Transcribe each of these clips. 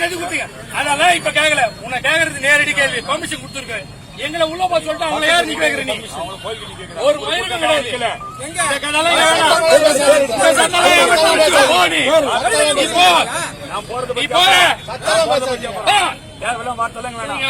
எது குடுத்தீங்க? அதெல்லாம் இப்ப கேட்கல. உன்னை கேக்குறது நேரடி கேள்வி. பெர்மிஷன் கொடுத்துருக்க. எங்களை உள்ள போய் சொல்லிட்டு அவங்களை யார் நிக்க வைக்கிற நீ? ஒரு மயிலும் கிடையாது. இந்த கதெல்லாம் வேணாம். நீ போ. தேவையில்லாம் வார்த்தைலாம் வேணாம்.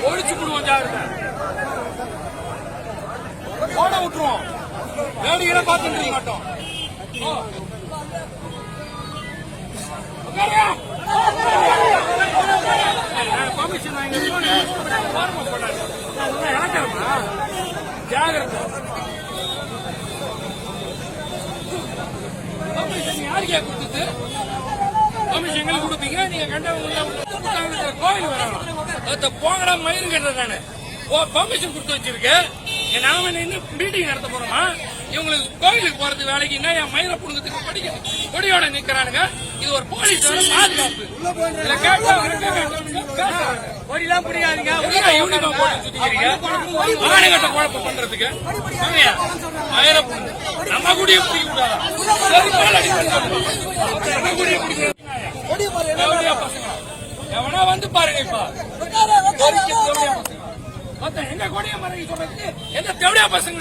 ஒழிச்சு விடுவோம். ஓட விட்டுருவோம். வேடிக்கை பார்த்துட்டு மாட்டோம். கமிஷன் ஜாகிரதை. கமிஷன் யாருக்கே கொடுத்துட்டு கமிஷன் எங்களுக்கு கொடுப்பீங்க. நீங்க கண்டவங்க கோயில் வேணும் போங்கடா மயிறு கட்டுறேன். நானு பெர்மிஷன் கொடுத்து வச்சிருக்கேன். நாம இன்னும் மீட்டிங் நடத்த போறோமா? இவங்களுக்கு கோயிலுக்கு போறது வேலைக்கு என்ன என் மயிரை புடுங்கிறதுக்கு கொடியோட நிக்கிறானுங்க. இது ஒரு போலீஸ் பாதுகாப்பு. கொடியெல்லாம் புரியாதுங்க. யூனிஃபார்ம் போட்டு சுத்திக்கிறீங்க. மாநகட்ட குழப்பம் பண்றதுக்கு மயிரை நம்ம கூடிய பிடிக்க கூடாது. எவனா வந்து பாருங்க. இப்ப எங்க கொடிய மறைக்க சொல்றதுக்கு எந்த தேவையா பசங்க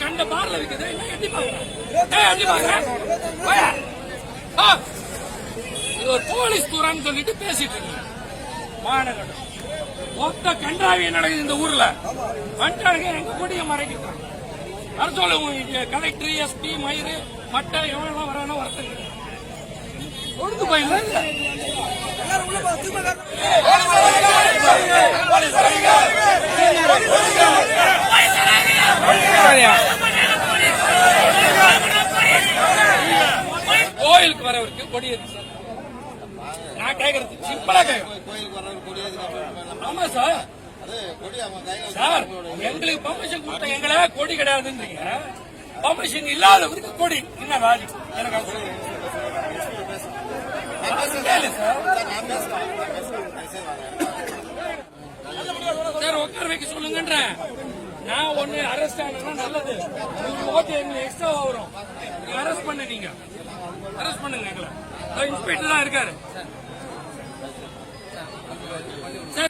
கண்ட பார்ல இருக்குது. இது ஒரு போலீஸ் தூரான்னு சொல்லிட்டு பேசிட்டு இருக்கு. மாநகரம் மொத்த கண்டாவிய நடக்குது இந்த ஊர்ல. வந்துட்டானுங்க எங்க கொடிய மறைக்கிறாங்க. வர சொல்ல கலெக்டர், எஸ்பி, மயிறு, மட்டை எவ்வளவு வரானோ வரத்துக்கு கொடுத்து போயில. கோயிலுக்கு வரவருக்கு கொடி இருக்கு சார். நான் கேட்கறது சிம்பிளா கேட்கறேன். ஆமா சார். சார் எங்களுக்கு பர்மிஷன் கொடுத்த எங்களை கொடி கிடையாதுன்றீங்க. பர்மிஷன் இல்லாதவருக்கு கொடி என்ன ராஜி? எனக்கு சார் உட்கார வைக்க சொல்லுங்கன்ற. நான் ஒண்ணு அரெஸ்ட் ஆனா நல்லது. ஓட்டு எங்களுக்கு எக்ஸ்ட்ரா வரும். அரெஸ்ட் பண்ண நீங்க அரெஸ்ட் பண்ணுங்க. எங்களை இன்ஸ்பெக்டர் தான் இருக்காரு.